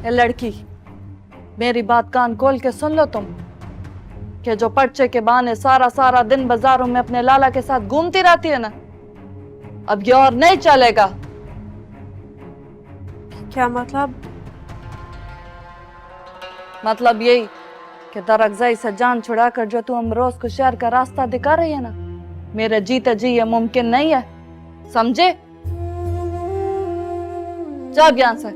ए लड़की, मेरी बात कान खोल के सुन लो तुम, कि जो पर्चे के बहाने सारा सारा दिन बाजारों में अपने लाला के साथ घूमती रहती है ना, अब ये और नहीं चलेगा। क्या मतलब? मतलब यही कि दरअज़ई से जान छुड़ाकर जो तू अमरोज को शहर का रास्ता दिखा रही है ना, मेरे जीते जी ये मुमकिन नहीं है, समझे? जा अब यहां से।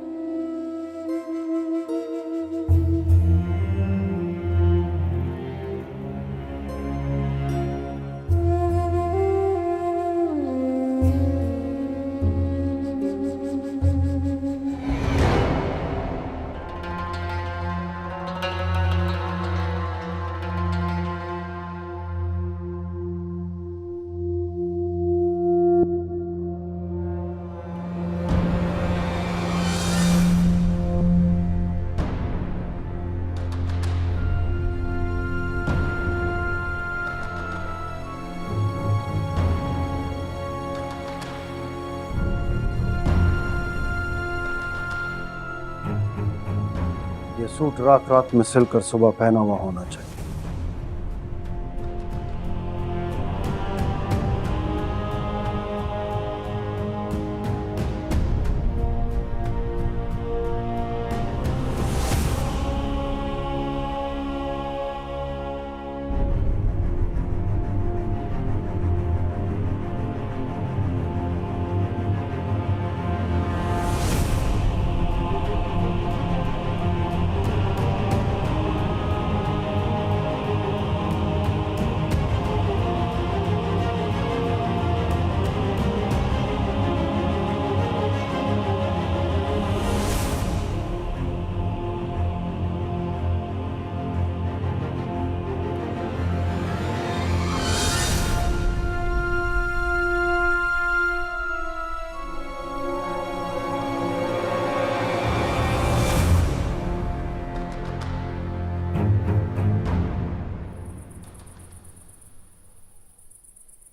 ये सूट रात रात में सिलकर सुबह पहना हुआ होना चाहिए।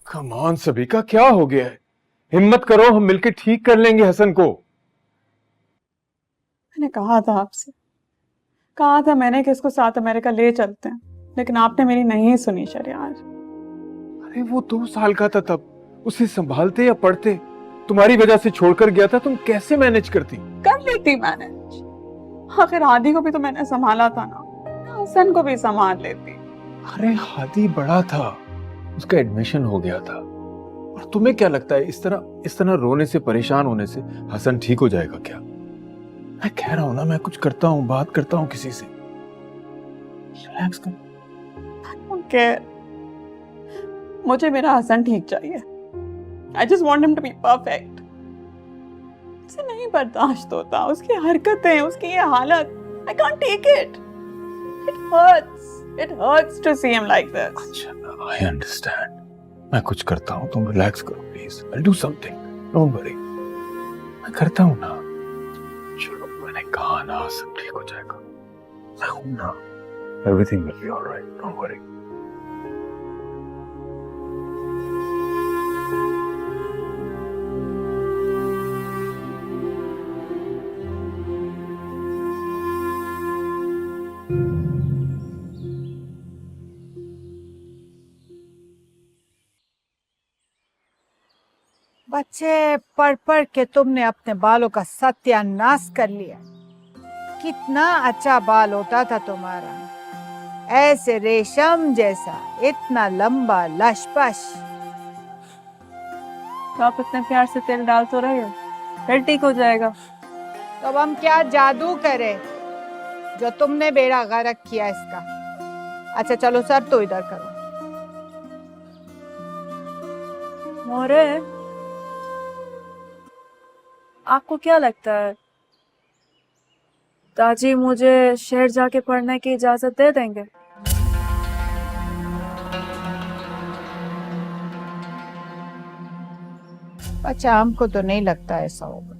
कमान सबिका, क्या हो गया है? हिम्मत करो, हम मिलकर ठीक कर लेंगे हसन को। मैंने कहा था आपसे, कहा था मैंने कि इसको साथ अमेरिका ले चलते हैं, लेकिन आपने मेरी नहीं सुनी शरियार। अरे वो 2 साल का था तब, उसे संभालते या पढ़ते? तुम्हारी वजह से छोड़कर गया था, तुम कैसे मैनेज करती? कर लेती मैनेज, आखिर हादी को भी तो मैंने संभाला था ना, हसन को भी संभाल लेती। अरे हादी बड़ा था, उसका एडमिशन हो गया था। और तुम्हें क्या लगता है इस तरह रोने से, परेशान होने से हसन ठीक हो जाएगा क्या? मैं कह रहा हूं ना, मैं कुछ करता हूं, बात करता हूं किसी से। रिलैक्स कर। ओके, मुझे मेरा हसन ठीक चाहिए। I just want him to be perfect. उसे नहीं बर्दाश्त होता, उसकी हरकतें, उसकी ये हालत, I can't take it. It hurts to see him like this. अच्छा, आई अंडरस्टैंड। मैं कुछ करता हूं, तुम रिलैक्स करो please. I do something, don't worry. मैं करता हूं ना। चलो, मैंने कहा ना, सब ठीक हो जाएगा। मैं हूं ना। Everything will be alright, don't worry. बच्चे, पढ़ पढ़ के तुमने अपने बालों का सत्यानाश कर लिया। कितना अच्छा बाल होता था तुम्हारा, ऐसे रेशम जैसा, इतना लंबा, लशपश। तो आप इतने प्यार से तेल डाल तो रहे हो, फिर ठीक हो जाएगा। तो अब हम क्या जादू करें जो तुमने बेड़ा गर्क किया इसका। अच्छा चलो, सर तो इधर करो। मोरे, आपको क्या लगता है दादी मुझे शहर जाके पढ़ने की इजाजत दे देंगे? अच्छा, हमको तो नहीं लगता ऐसा होगा।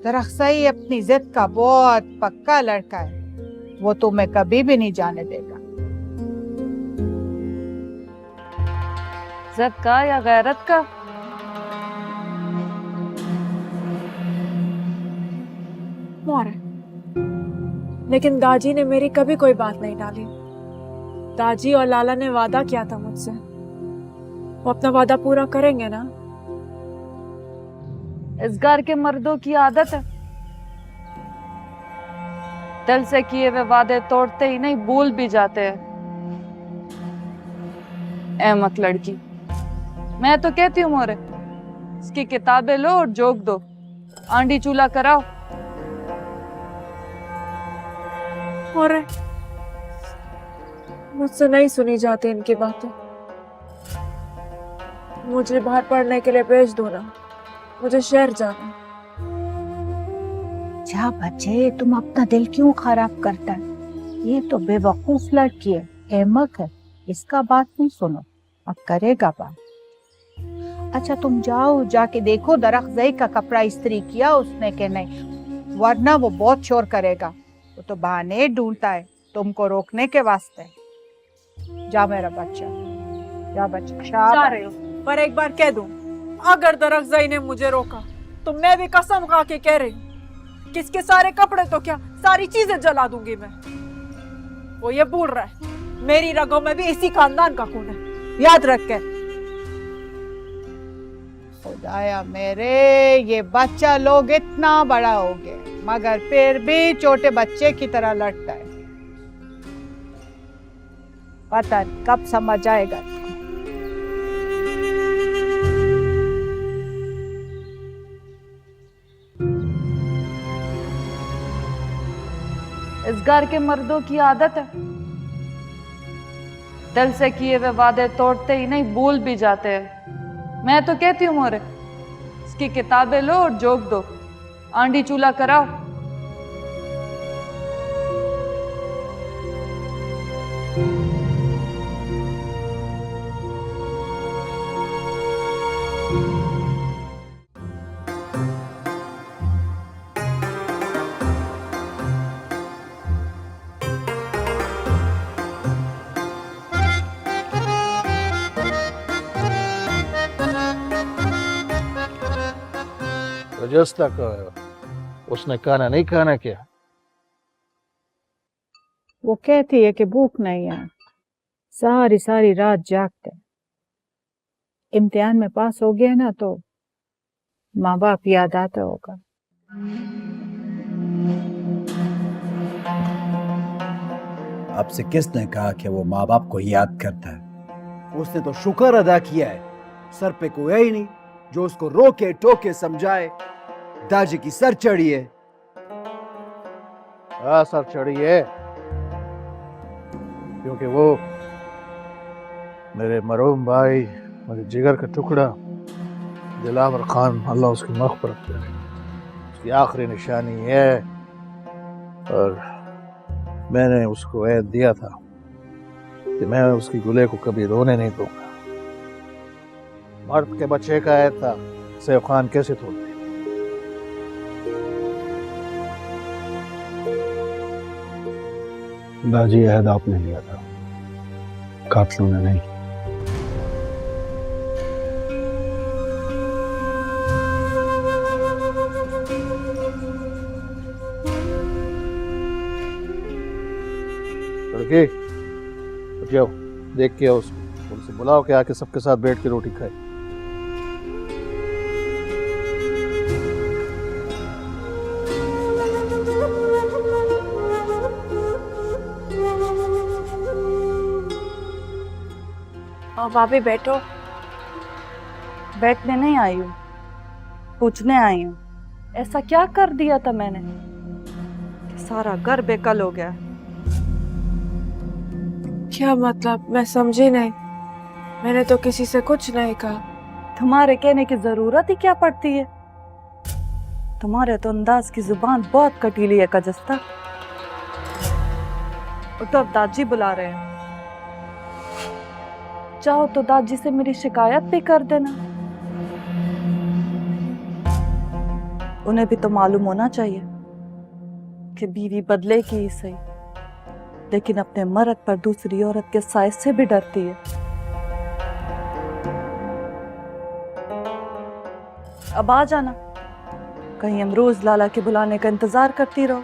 दरअसल अपनी जिद का बहुत पक्का लड़का है, वो तुम्हें कभी भी नहीं जाने देगा। जिद का या गैरत का? मोर है, लेकिन दाजी ने मेरी कभी कोई बात नहीं टाली। दाजी और लाला ने वादा किया था मुझसे, वो अपना वादा पूरा करेंगे ना। इस घर के मर्दों की आदत है, दिल से किए हुए वादे तोड़ते ही नहीं भूल भी जाते हैं। अहमक लड़की, मैं तो कहती हूँ मोरे, इसकी किताबें लो और जोक दो, आंडी चूल्हा कराओ। और मुझसे नहीं सुनी जाती इनकी बातें। मुझे बाहर पढ़ने के लिए भेज दो ना, मुझे शहर जाना। जा बच्चे, तुम अपना दिल क्यों खराब करता है? ये तो बेवकूफ लड़की है, अहमक है, इसका बात नहीं सुनो, अब करेगा बात। अच्छा तुम जाओ, जाके देखो दरख्त का कपड़ा इस्त्री किया उसने के नहीं, वरना वो बहुत शोर करेगा। वो तो बहाने ढूंढता है तुमको रोकने के वास्ते। जा मेरा बच्चा, जा बच्चा। जा रहे हो, पर एक बार कह दूं, अगर दरख्त ने मुझे रोका तो मैं भी कसम खा के कह रही हूँ, किसके सारे कपड़े तो क्या सारी चीजें जला दूंगी मैं। वो ये भूल रहा है, मेरी रगों में भी इसी खानदान का खून है, याद रख के। खुदाया मेरे, ये बच्चा लोग इतना बड़ा हो गया मगर फिर भी छोटे बच्चे की तरह लड़ता है। पता नहीं कब समझ आएगा। इस घर के मर्दों की आदत है, दिल से किए हुए वादे तोड़ते ही नहीं भूल भी जाते हैं। मैं तो कहती हूँ मोरे, इसकी किताबें लो और जोक दो, आंडी चूल्हा कराओ। रजस्ता का उसने खाना नहीं खाना क्या? वो कहती है कि भूख नहीं है, सारी सारी रात जागते। इम्तिहान में पास हो गया ना तो माँ बाप याद आता होगा। आपसे किसने कहा कि वो माँ बाप को याद करता है? उसने तो शुक्र अदा किया है, सर पे कोई है ही नहीं जो उसको रोके टोके समझाए। दाजी की सर चढ़ी है। हाँ सर चढ़ी है, क्योंकि वो मेरे मरूम भाई, मेरे जिगर का टुकड़ा दिलावर खान, अल्लाह उसकी मग़फ़िरत करे, उसकी आखिरी निशानी है। और मैंने उसको ऐद दिया था कि मैं उसकी गुले को कभी रोने नहीं दूंगा। मर्द के बच्चे का ऐद था, सैफ खान कैसे तोड़ते? दाजी अहद आपने लिया था, काफिलों ने नहीं। लड़के उठ जाओ, देख के आओ उसको, उनसे बुलाओ कि आके सबके साथ बैठ के रोटी खाए। और भाभी बैठो। बैठने नहीं आई हूँ, पूछने आई हूँ। ऐसा क्या कर दिया था मैंने कि सारा घर बेकल हो गया? क्या मतलब, मैं समझी नहीं। मैंने तो किसी से कुछ नहीं कहा। तुम्हारे कहने की जरूरत ही क्या पड़ती है? तुम्हारे तो अंदाज की जुबान बहुत कटीली है कजस्ता। और तो अब दादी बुला रहे हैं, चाहो तो दादी से मेरी शिकायत भी कर देना। उन्हें भी तो मालूम होना चाहिए कि बीवी बदलेगी ही सही, लेकिन अपने मर्द पर दूसरी औरत के साए से भी डरती है। अब आ जाना, कहीं हम रोज लाला के बुलाने का इंतजार करती रहो।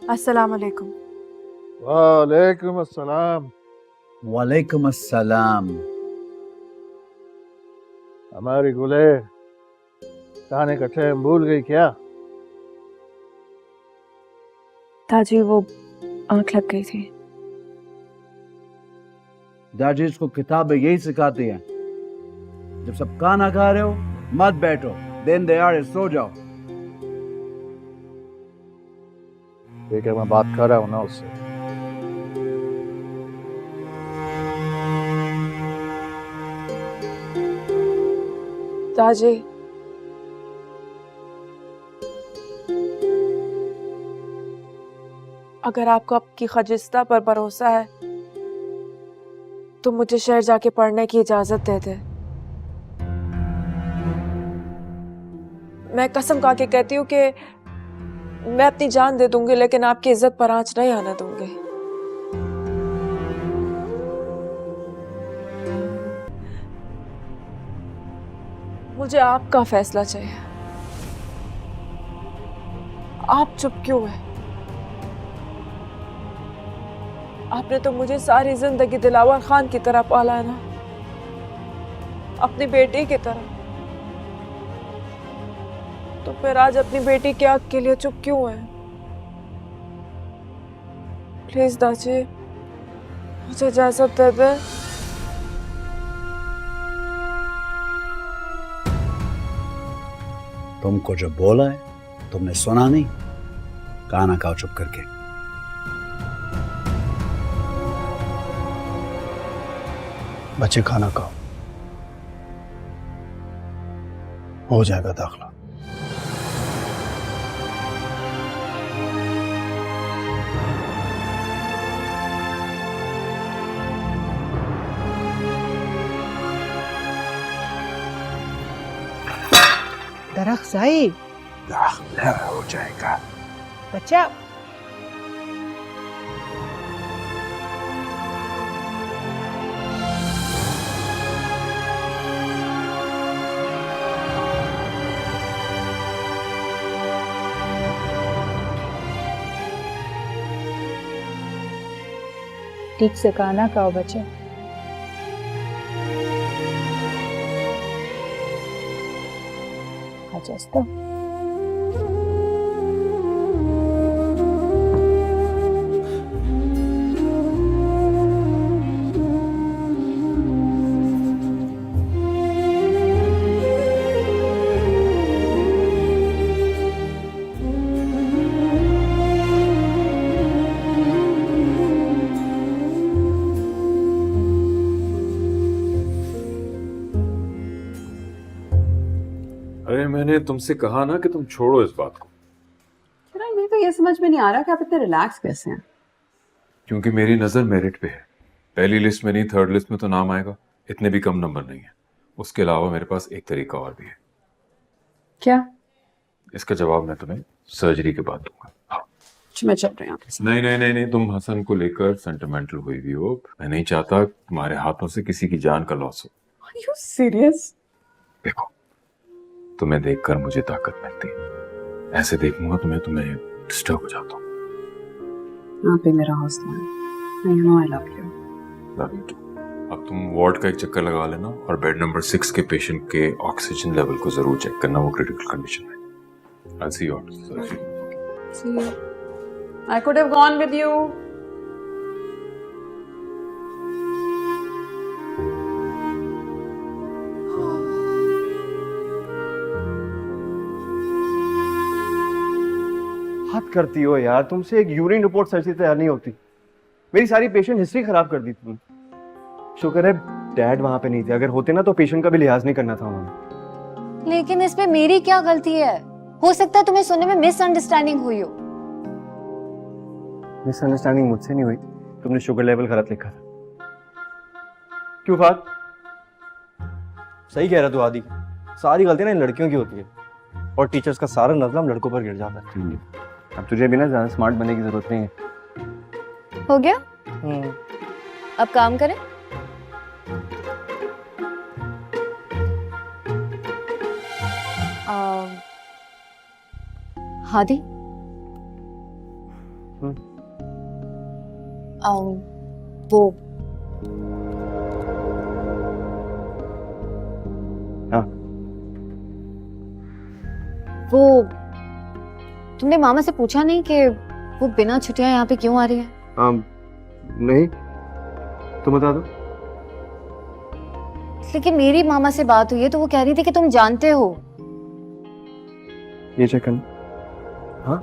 अस्सलाम वालेकुम। वालेकुम अस्सलाम। वालेकुम अस्सलाम। हमारी गुले खाने का टाइम भूल गई क्या? ताजी वो आंख लग गई थी। दादी इसको किताबें यही सिखाती हैं, जब सब खाना खा रहे हो मत बैठो, दिन दहाड़े सो जाओ। ठीक है, मैं बात कर रहा हूँ ना उससे। ताजी अगर आपको आपकी खजिस्ता पर भरोसा है तो मुझे शहर जाके पढ़ने की इजाजत दे दे। मैं कसम खा के कहती हूँ कि मैं अपनी जान दे दूंगी, लेकिन आपकी इज्जत पर आंच नहीं आने दूंगी। मुझे आपका फैसला चाहिए। आप चुप क्यों है? आपने तो मुझे सारी जिंदगी दिलावर खान की तरह पाला है ना, अपनी बेटी की तरह। तो फिर आज अपनी बेटी के हक के लिए चुप क्यों है? प्लीज दाची, मुझे इजाजत दे दे। तुमको जो बोला है तुमने सुना नहीं? खाना खाओ चुप करके। बच्चे खाना खाओ, हो जाएगा दाखला। दरख्त साई दाखला हो जाएगा। बच्चा, ठीक से खाना खाओ बच्चे। अच्छा अरे मैंने तुमसे कहा ना कि तुम छोड़ो इस बात को। चिराग, मुझे तो ये समझ में नहीं आ रहा कि आप इतने रिलैक्स कैसे हैं। क्योंकि मेरी नजर मेरिट पे है। पहली लिस्ट में नहीं, थर्ड लिस्ट में तो नाम आएगा। इतने भी कम नंबर नहीं है। उसके अलावा मेरे पास एक तरीका और भी है। क्या? इसका जवाब मैं तुम्हें सर्जरी के बाद दूंगा। हाँ। मैं चल रही हूँ। नहीं नहीं नहीं नहीं, तुम हसन को लेकर सेंटिमेंटल हुई भी हो। मैं नहीं चाहता तुम्हारे हाथों से किसी की जान का लॉस हो। Are you serious? देखो, तुम्हें देखकर मुझे ताकत मिलती है। ऐसे देखूंगा तुम्हें डिस्टर्ब हो जाता हूँ। आप ही मेरा हौसला है। I know I love you. Love you too. अब तुम वार्ड का एक चक्कर लगा लेना और बेड नंबर 6 के पेशेंट के ऑक्सीजन लेवल को जरूर चेक करना, वो क्रिटिकल कंडीशन में। I'll see you after surgery. See you. I could have gone with you. हद करती हो यार, तुमसे एक यूरिन रिपोर्ट सच से तैयार नहीं होती। मेरी सारी पेशेंट हिस्ट्री खराब कर दी तुमने। शुक्र है डैड वहां पे नहीं थे, अगर होते ना तो पेशेंट का भी लिहाज नहीं करना था उन्होंने। लेकिन इसमें मेरी क्या गलती है? हो सकता है तुम्हें सुनने में मिसअंडरस्टैंडिंग हुई हो। मिसअंडरस्टैंडिंग मुझसे नहीं हुई, तुमने शुगर लेवल गलत लिखा था। क्यों फात? सही कह रहा तू आदि, सारी गलतियां ना इन लड़कियों की होती है और टीचर्स का सारा नजर लड़कों पर गिर जाता है। अब तुझे भी ना ज्यादा स्मार्ट बनने की जरूरत नहीं है। हो गया? अब काम करें? हादी, वो हाँ। वो तुमने मामा से पूछा नहीं कि वो बिना छुट्टियां यहाँ पे क्यों आ रही है? नहीं, तुम बता दो। लेकिन मेरी मामा से बात हुई है तो वो कह रही थी कि तुम जानते हो। ये चेक करना। हाँ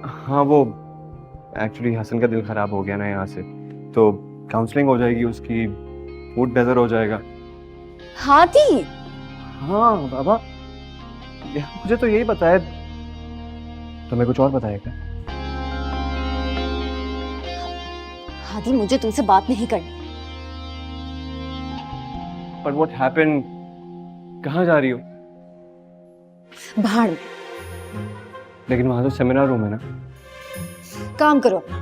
हाँ, वो एक्चुअली हसन का दिल खराब हो गया ना यहाँ से, तो काउंसलिंग हो जाएगी उसकी, मूड बेहतर हो जाएगा। हादी, हाँ बाबा, मुझे तो यही पता है, तुम्हें कुछ और बताया क्या? हादी मुझे तुमसे बात नहीं करनी। But what happened? कहाँ जा रही हो? बाहर। लेकिन वहां तो सेमिनार रूम है ना। काम करो अपना।